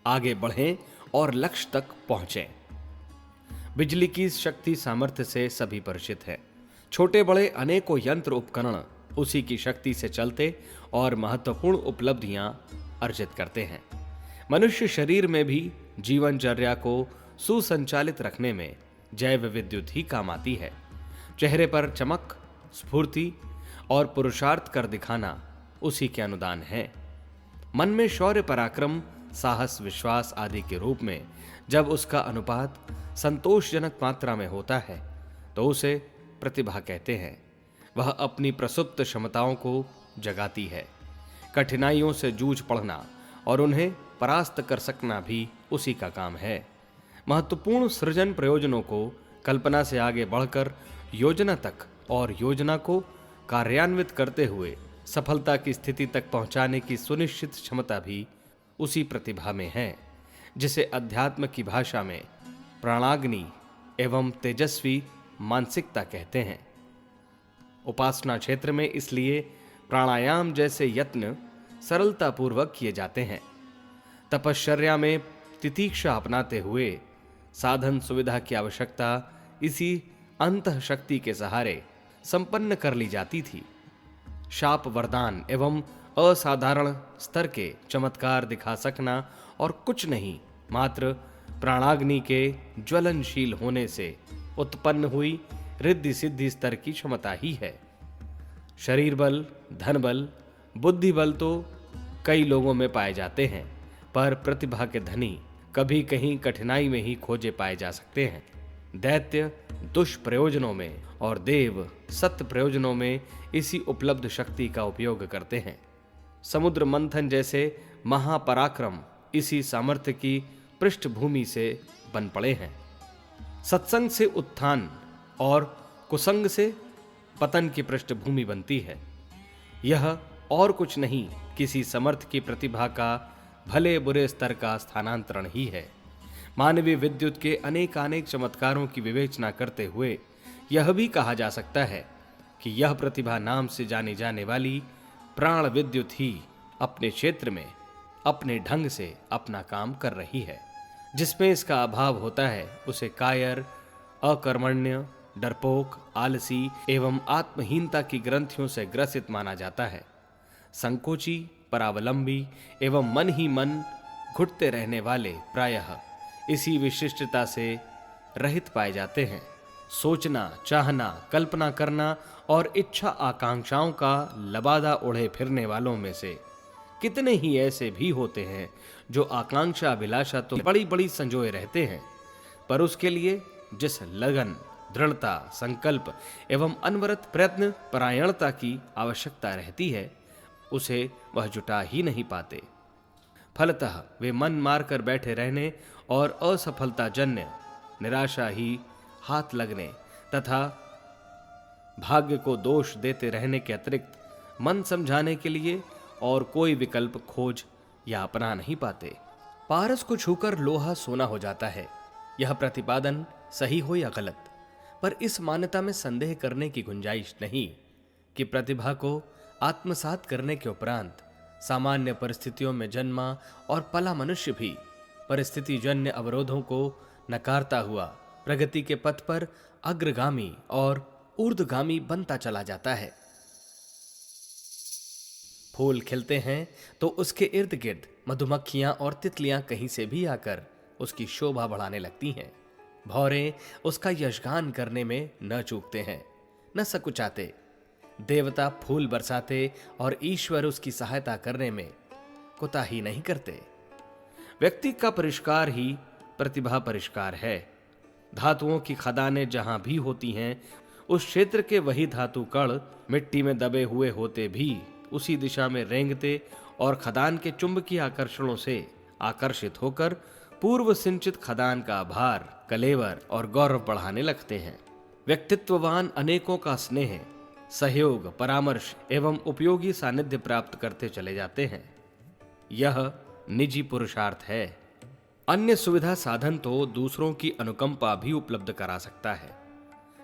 आगे बढ़ें और लक्ष्य तक पहुंचें। बिजली की शक्ति सामर्थ्य से सभी परिचित है। छोटे बड़े अनेकों यंत्र उपकरण उसी की शक्ति से चलते और महत्वपूर्ण उपलब्धियां अर्जित करते हैं। मनुष्य शरीर में भी जीवनचर्या को सुसंचालित रखने में जैव विद्युत ही काम आती है। चेहरे पर चमक, स्फूर्ति और पुरुषार्थ कर दिखाना उसी के अनुदान है। मन में शौर्य, पराक्रम, साहस, विश्वास आदि के रूप में जब उसका अनुपात संतोषजनक मात्रा में होता है तो उसे प्रतिभा कहते हैं। वह अपनी प्रसुप्त क्षमताओं को जगाती है। कठिनाइयों से जूझ पड़ना और उन्हें परास्त कर सकना भी उसी का काम है। महत्वपूर्ण सृजन प्रयोजनों को कल्पना से आगे बढ़कर योजना तक और योजना को कार्यान्वित करते हुए सफलता की स्थिति तक पहुंचाने की सुनिश्चित क्षमता भी उसी प्रतिभा में है, जिसे अध्यात्म की भाषा में प्राणाग्नि एवं तेजस्वी मानसिकता कहते हैं। उपासना क्षेत्र में इसलिए प्राणायाम जैसे यत्न सरलतापूर्वक किए जाते हैं। तपश्चर्या में तितीक्षा अपनाते हुए साधन सुविधा की आवश्यकता इसी अंतः शक्ति के सहारे संपन्न कर ली जाती थी। शाप, वरदान एवं असाधारण स्तर के चमत्कार दिखा सकना और कुछ नहीं, मात्र प्राणाग्नि के ज्वलनशील होने से उत्पन्न हुई रिद्धि सिद्धि स्तर की क्षमता ही है। शरीर बल, धन बल, बुद्धि बल तो कई लोगों में पाए जाते हैं, पर प्रतिभा के धनी कभी कहीं कठिनाई में ही खोजे पाए जा सकते हैं। दैत्य दुष्प्रयोजनों में और देव सत्य प्रयोजनों में इसी उपलब्ध शक्ति का उपयोग करते हैं। समुद्र मंथन जैसे महापराक्रम इसी सामर्थ्य की पृष्ठभूमि से बन पड़े हैं। सत्संग से उत्थान और कुसंग से पतन की पृष्ठभूमि बनती है। यह और कुछ नहीं, किसी समर्थ की प्रतिभा का भले बुरे स्तर का स्थानांतरण ही है। मानवीय विद्युत के अनेकानेक चमत्कारों की विवेचना करते हुए यह भी कहा जा सकता है कि यह प्रतिभा नाम से जानी जाने वाली प्राण विद्युत ही अपने क्षेत्र में अपने ढंग से अपना काम कर रही है। जिसमें इसका अभाव होता है उसे कायर, अकर्मण्य, डरपोक, आलसी एवं आत्महीनता की ग्रंथियों से ग्रसित माना जाता है। संकोची, परावलंबी एवं मन ही मन घुटते रहने वाले प्रायः इसी विशिष्टता से रहित पाए जाते हैं। सोचना, चाहना, कल्पना करना और इच्छा आकांक्षाओं का लबादा ओढ़े फिरने वालों में से कितने ही ऐसे भी होते हैं जो आकांक्षा अभिलाषा तो बड़ी बड़ी संजोए रहते हैं, पर उसके लिए जिस लगन, दृढ़ता, संकल्प एवं अनवरत प्रयत्न परायणता की आवश्यकता रहती है, उसे वह जुटा ही नहीं पाते। फलतः वे मन मारकर बैठे रहने और असफलता जन्य निराशा ही हाथ लगने तथा भाग्य को दोष देते रहने के अतिरिक्त मन समझाने के लिए और कोई विकल्प खोज या अपना नहीं पाते। पारस को छूकर लोहा सोना हो जाता है, यह प्रतिपादन सही हो या गलत, पर इस मान्यता में संदेह करने की गुंजाइश नहीं कि प्रतिभा को आत्मसात करने के उपरांत सामान्य परिस्थितियों में जन्मा और पला मनुष्य भी परिस्थिति जन्य अवरोधों को नकारता हुआ प्रगति के पथ पर अग्रगामी और ऊर्ध्वगामी बनता चला जाता है। फूल खिलते हैं तो उसके इर्द गिर्द मधुमक्खियां और तितलियां कहीं से भी आकर उसकी शोभा बढ़ाने लगती हैं। भौरे उसका यशगान करने में न चूकते हैं, न सकुचाते। देवता फूल बरसाते और ईश्वर उसकी सहायता करने में कोताही नहीं करते। व्यक्ति का परिष्कार ही प्रतिभा परिष्कार है। धातुओं की खदानें जहां भी होती हैं, उस क्षेत्र के वही धातु कण मिट्टी में दबे हुए होते भी उसी दिशा में रेंगते और खदान के चुंबकीय आकर्षणों से आकर्षित होकर पूर्व सिंचित खदान का भार, कलेवर और गौरव बढ़ाने लगते हैं। व्यक्तित्ववान अनेकों का स्नेह, सहयोग, परामर्श एवं उपयोगी सानिध्य प्राप्त करते चले जाते हैं। यह निजी पुरुषार्थ है। अन्य सुविधा साधन तो दूसरों की अनुकंपा भी उपलब्ध करा सकता है,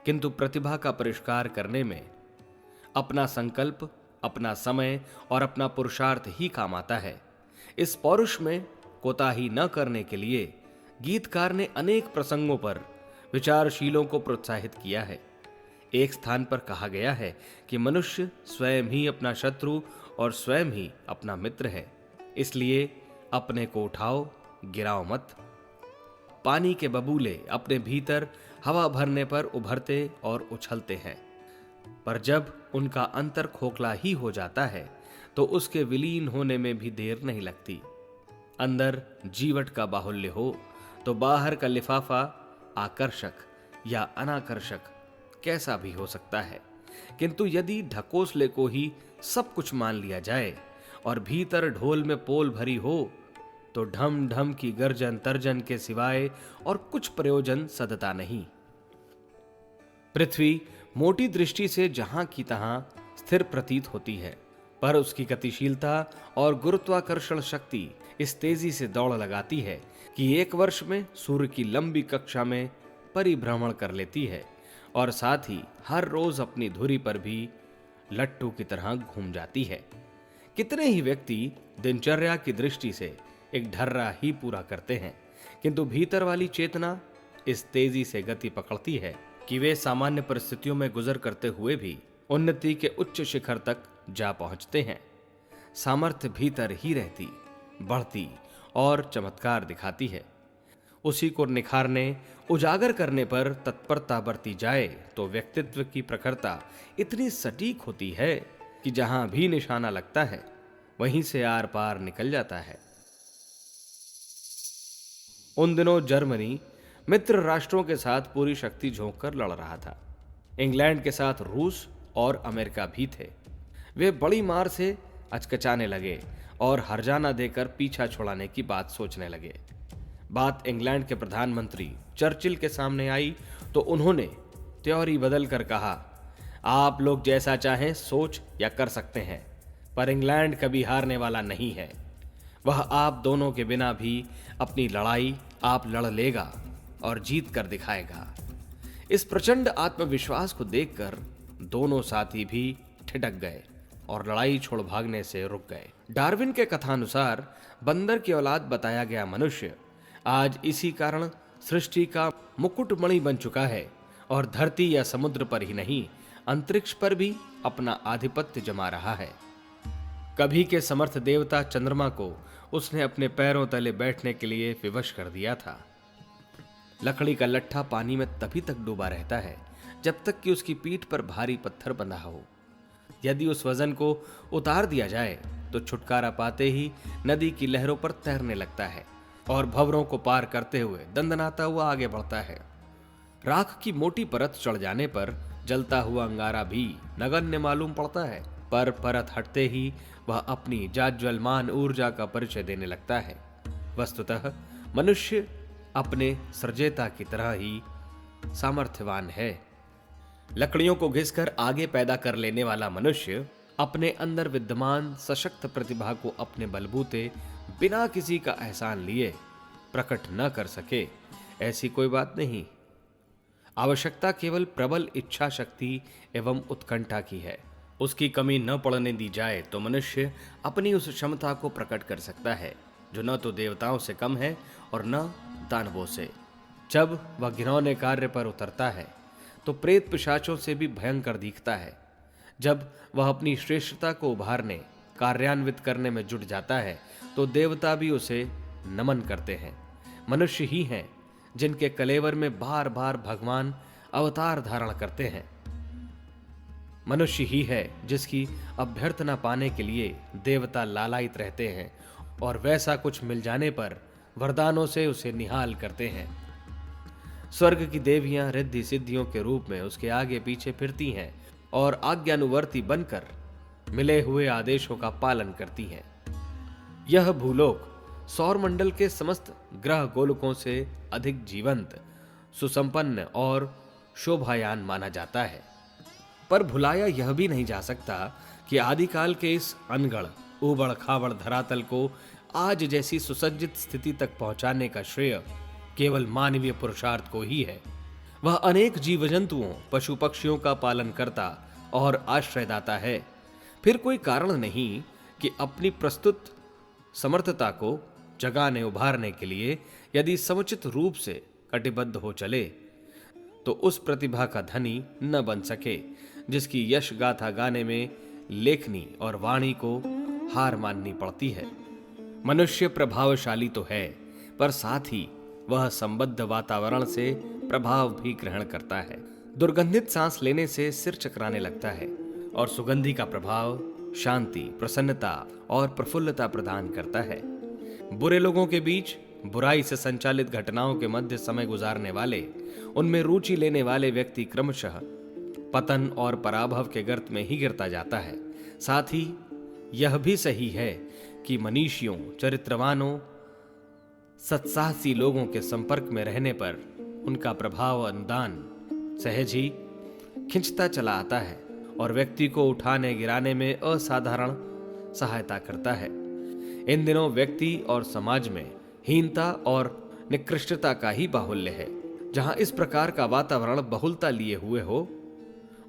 किंतु प्रतिभा का परिष्कार करने में अपना संकल्प, अपना समय और अपना पुरुषार्थ ही काम आता है। इस पौरुष में कोताही न करने के लिए गीतकार ने अनेक प्रसंगों पर विचारशीलों को प्रोत्साहित किया है। एक स्थान पर कहा गया है कि मनुष्य स्वयं ही अपना शत्रु और स्वयं ही अपना मित्र है, इसलिए अपने को उठाओ, गिराओ मत। पानी के बबूले अपने भीतर हवा भरने पर उभरते और उछलते हैं, पर जब उनका अंतर खोखला ही हो जाता है तो उसके विलीन होने में भी देर नहीं लगती। अंदर जीवट का बाहुल्य हो तो बाहर का लिफाफा आकर्षक या अनाकर्षक कैसा भी हो सकता है, किंतु यदि ढकोसले को ही सब कुछ मान लिया जाए और भीतर ढोल में पोल भरी हो तो ढम ढम की गर्जन तर्जन के सिवाय और कुछ प्रयोजन सदता नहीं। पृथ्वी मोटी दृष्टि से जहां की तहां स्थिर प्रतीत होती है, पर उसकी गतिशीलता और गुरुत्वाकर्षण शक्ति इस तेजी से दौड़ लगाती है कि एक वर्ष में सूर्य की लंबी कक्षा में परिभ्रमण कर लेती है और साथ ही हर रोज अपनी धुरी पर भी लट्टू की तरह घूम जाती है। कितने ही व्यक्ति दिनचर्या की दृष्टि से एक ढर्रा ही पूरा करते हैं, किंतु भीतर वाली चेतना इस तेजी से गति पकड़ती है कि वे सामान्य परिस्थितियों में गुजर करते हुए भी उन्नति के उच्च शिखर तक जा पहुंचते हैं। सामर्थ्य भीतर ही रहती, बढ़ती और चमत्कार दिखाती है। उसी को निखारने, उजागर करने पर तत्परता बरती जाए तो व्यक्तित्व की प्रखरता इतनी सटीक होती है कि जहां भी निशाना लगता है वहीं से आर पार निकल जाता है। उन दिनों जर्मनी मित्र राष्ट्रों के साथ पूरी शक्ति झोंक कर लड़ रहा था। इंग्लैंड के साथ रूस और अमेरिका भी थे। वे बड़ी मार से अचकचाने लगे और हर्जाना देकर पीछा छुड़ाने की बात सोचने लगे। बात इंग्लैंड के प्रधानमंत्री चर्चिल के सामने आई तो उन्होंने त्योरी बदल कर कहा, आप लोग जैसा चाहें सोच या कर सकते हैं, पर इंग्लैंड कभी हारने वाला नहीं है। वह आप दोनों के बिना भी अपनी लड़ाई आप लड़ लेगा और जीत कर दिखाएगा। इस प्रचंड आत्मविश्वास को देखकर दोनों साथी भी ठिठक गए और लड़ाई छोड़ भागने से रुक गए। डार्विन के कथानुसार बंदर की औलाद बताया गया मनुष्य आज इसी कारण सृष्टि का मुकुटमणि बन चुका है और धरती या समुद्र पर ही नहीं, अंतरिक्ष पर भी अपना आधिपत्य जमा रहा है। कभी के समर्थ देवता चंद्रमा को उसने अपने पैरों तले बैठने के लिए विवश कर दिया था। लकड़ी का लट्ठा पानी में तभी तक डूबा रहता है जब तक कि उसकी पीठ पर भारी पत्थर बंधा हो। यदि उस वजन को उतार दिया जाए तो छुटकारा पाते ही नदी की लहरों पर तैरने लगता है और भंवरों को पार करते हुए दंदनाता हुआ आगे बढ़ता है। राख की मोटी परत चढ़ जाने पर जलता हुआ अंगारा भी नगण्य मालूम पड़ता है, पर परत हटते ही वह अपनी जाज्वल्यमान ऊर्जा का परिचय देने लगता है। वस्तुतः मनुष्य अपने सृजेता की तरह ही सामर्थ्यवान है। लकड़ियों को घिसकर आगे पैदा कर लेने वाला मनुष्य अपने अंदर विद्यमान सशक्त प्रतिभा को अपने बलबूते बिना किसी का एहसान लिए प्रकट न कर सके, ऐसी कोई बात नहीं। आवश्यकता केवल प्रबल इच्छा शक्ति एवं उत्कंठा की है। उसकी कमी न पड़ने दी जाए तो मनुष्य अपनी उस क्षमता को प्रकट कर सकता है जो न तो देवताओं से कम है और न दानवों से। जब वह घिनौने कार्य पर उतरता है तो प्रेत पिशाचों से भी भयंकर दिखता है। जब वह अपनी श्रेष्ठता को उभारने, कार्यान्वित करने में जुट जाता है तो देवता भी उसे नमन करते हैं। मनुष्य ही हैं जिनके कलेवर में बार बार भगवान अवतार धारण करते हैं। मनुष्य ही है जिसकी अभ्यर्थना पाने के लिए देवता लालायित रहते हैं और वैसा कुछ मिल जाने पर वरदानों से उसे निहाल करते हैं। स्वर्ग की देवियां रिद्धि सिद्धियों के रूप में उसके आगे पीछे फिरती हैं और आज्ञानुवर्ती बनकर मिले हुए आदेशों का पालन करती हैं। यह भूलोक सौरमंडल के समस्त ग्रह गोलकों से अधिक जीवंत, सुसंपन्न और शोभायान माना जाता है। पर भुलाया यह भी नहीं जा सकता कि आदिकाल के इस अनगढ़ उबड़ खाबड़ धरातल को आज जैसी सुसज्जित स्थिति तक पहुंचाने का श्रेय केवल मानवीय पुरुषार्थ को ही है। वह अनेक जीव जंतुओं, पशु पक्षियों का पालन करता और आश्रयदाता है। फिर कोई कारण नहीं कि अपनी प्रस्तुत समर्थता को जगाने उभारने के लिए यदि समुचित रूप से कटिबद्ध हो चले तो उस प्रतिभा का धनी न बन सके जिसकी यश गाथा गाने में लेखनी और वाणी को हार माननी पड़ती है। मनुष्य प्रभावशाली तो है, पर साथ ही वह संबद्ध वातावरण से प्रभाव भी ग्रहण करता है। दुर्गंधित सांस लेने से सिर चकराने लगता है और सुगंधी का प्रभाव शांति, प्रसन्नता और प्रफुल्लता प्रदान करता है। बुरे लोगों के बीच बुराई से संचालित घटनाओं के मध्य समय गुजारने वाले, उनमें रुचि लेने वाले व्यक्ति क्रमशः पतन और पराभव के गर्त में ही गिरता जाता है। साथ ही यह भी सही है कि मनीषियों, चरित्रवानों, सत्साहसी लोगों के संपर्क में रहने पर उनका प्रभाव अनुदान सहज ही खिंचता चला आता है और व्यक्ति को उठाने गिराने में असाधारण सहायता करता है। इन दिनों व्यक्ति और समाज में हीनता और निकृष्टता का ही बाहुल्य है। जहां इस प्रकार का वातावरण बहुलता लिए हुए हो,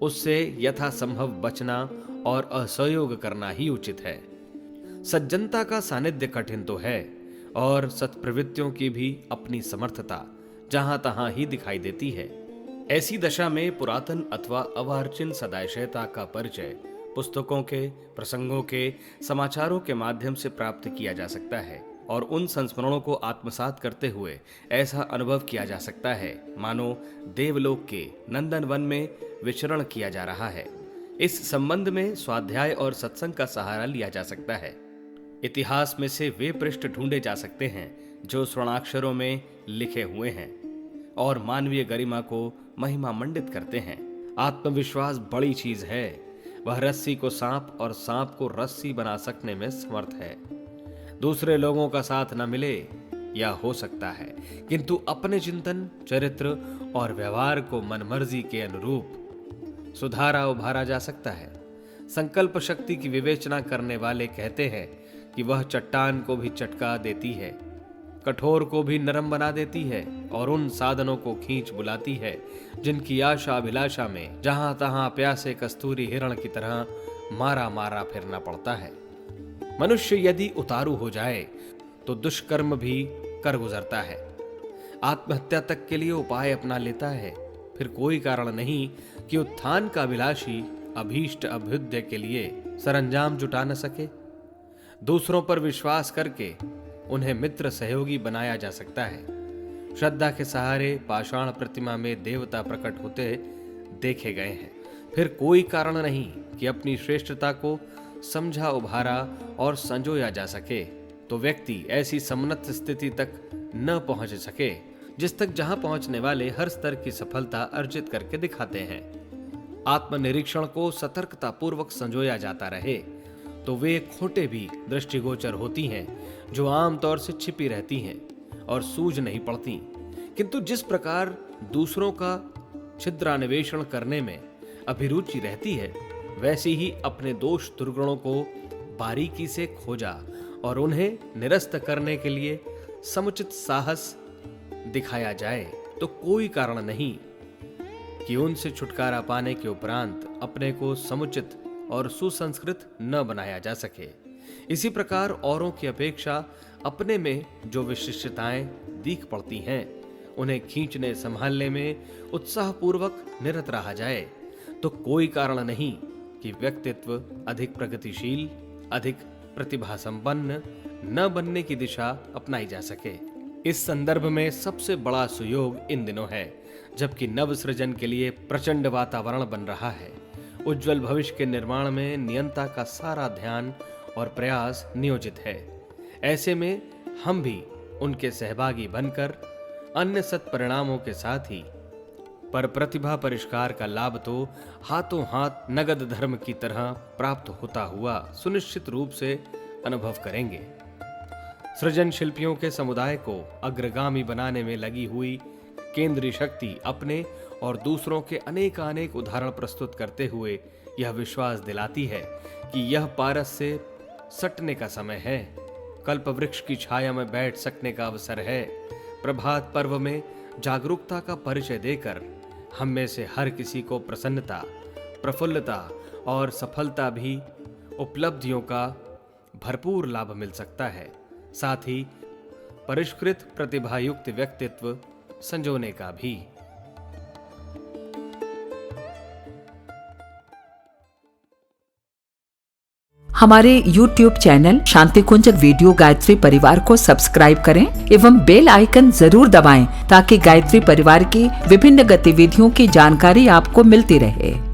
उससे यथासंभव बचना और असहयोग करना ही उचित है। सज्जनता का सानिध्य कठिन तो है और सत्प्रवृत्तियों की भी अपनी समर्थता जहां तहां ही दिखाई देती है। ऐसी दशा में पुरातन अथवा अवार्चिन सदाशयता का परिचय पुस्तकों के, प्रसंगों के, समाचारों के माध्यम से प्राप्त किया जा सकता है और उन संस्मरणों को आत्मसात करते हुए ऐसा अनुभव किया जा सकता है मानो देवलोक के नंदन वन में विचरण किया जा रहा है। इस संबंध में स्वाध्याय और सत्संग का सहारा लिया जा सकता है। इतिहास में से वे पृष्ठ ढूंढे जा सकते हैं जो स्वर्णाक्षरों में लिखे हुए हैं और मानवीय गरिमा को महिमा मंडित करते हैं। आत्मविश्वास बड़ी चीज है। वह रस्सी को सांप और सांप को रस्सी बना सकने में समर्थ है। दूसरे लोगों का साथ न मिले या हो सकता है, किंतु अपने चिंतन, चरित्र और व्यवहार को मनमर्जी के अनुरूप सुधारा उभारा जा सकता है। संकल्प शक्ति की विवेचना करने वाले कहते हैं कि वह चट्टान को भी चटका देती है, कठोर को भी नरम बना देती है और उन साधनों को खींच बुलाती है जिनकी आशा अभिलाषा में जहां तहां प्यासे कस्तूरी हिरण की तरह मारा मारा फिरना पड़ता है। मनुष्य यदि उतारू हो जाए तो दुष्कर्म भी कर गुजरता है, आत्महत्या तक के लिए उपाय अपना लेता है। फिर कोई कारण नहीं कि उत्थान का अभिलाषी अभीष्ट अभ्युदय के लिए सरंजाम जुटा न सके। दूसरों पर विश्वास करके उन्हें मित्र सहयोगी बनाया जा सकता है। श्रद्धा के सहारे पाषाण प्रतिमा में देवता प्रकट होते देखे गए हैं। फिर कोई कारण नहीं कि अपनी श्रेष्ठता को समझा उभारा और संजोया जा सके तो व्यक्ति ऐसी सम्मत स्थिति तक न पहुंच सके जिस तक जहां पहुंचने वाले हर स्तर की सफलता अर्जित करके दिखाते हैं। आत्मनिरीक्षण को सतर्कता पूर्वक संजोया जाता रहे तो वे खोटे भी दृष्टिगोचर होती हैं जो आमतौर से छिपी रहती हैं और सूझ नहीं पड़ती, किंतु जिस प्रकार दूसरों का छिद्रान्वेषण करने में अभिरुचि रहती है, वैसी ही अपने दोष दुर्गुणों को बारीकी से खोजा और उन्हें निरस्त करने के लिए समुचित साहस दिखाया जाए तो कोई कारण नहीं कि उनसे छुटकारा पाने के उपरांत अपने को समुचित और सुसंस्कृत न बनाया जा सके। इसी प्रकार औरों की अपेक्षा अपने में जो विशिष्टताएं दिख पड़ती हैं, उन्हें खींचने संभालने में उत्साहपूर्वक निरत रहा जाए तो कोई कारण नहीं कि व्यक्तित्व अधिक प्रगतिशील, अधिक प्रतिभा संपन्न न बनने की दिशा अपनाई जा सके। इस संदर्भ में सबसे बड़ा सुयोग इन दिनों है जबकि नव सृजन के लिए प्रचंड वातावरण बन रहा है। उज्जवल भविष्य के निर्माण में नियंता का सारा ध्यान और प्रयास नियोजित है। ऐसे में हम भी उनके सहभागी बनकर अन्य सत्परिणामों के साथ ही पर प्रतिभा परिष्कार का लाभ तो हाथों हाथ नगद धर्म की तरह प्राप्त होता हुआ सुनिश्चित रूप से अनुभव करेंगे। सृजन शिल्पियों के समुदाय को अग्रगामी बनाने में लगी हुई केंद्रीय शक्ति अपने और दूसरों के अनेकानेक उदाहरण प्रस्तुत करते हुए यह विश्वास दिलाती है कि यह पारस से सटने का समय है, कल्प वृक्ष की छाया में बैठ सकने का अवसर है। प्रभात पर्व में जागरूकता का परिचय देकर हम में से हर किसी को प्रसन्नता, प्रफुल्लता और सफलता भी उपलब्धियों का भरपूर लाभ मिल सकता है। साथ ही परिष्कृत प्रतिभायुक्त व्यक्तित्व संजोने का भी। हमारे YouTube चैनल शांति कुंज वीडियो गायत्री परिवार को सब्सक्राइब करें एवं बेल आइकन जरूर दबाएं ताकि गायत्री परिवार की विभिन्न गतिविधियों की जानकारी आपको मिलती रहे।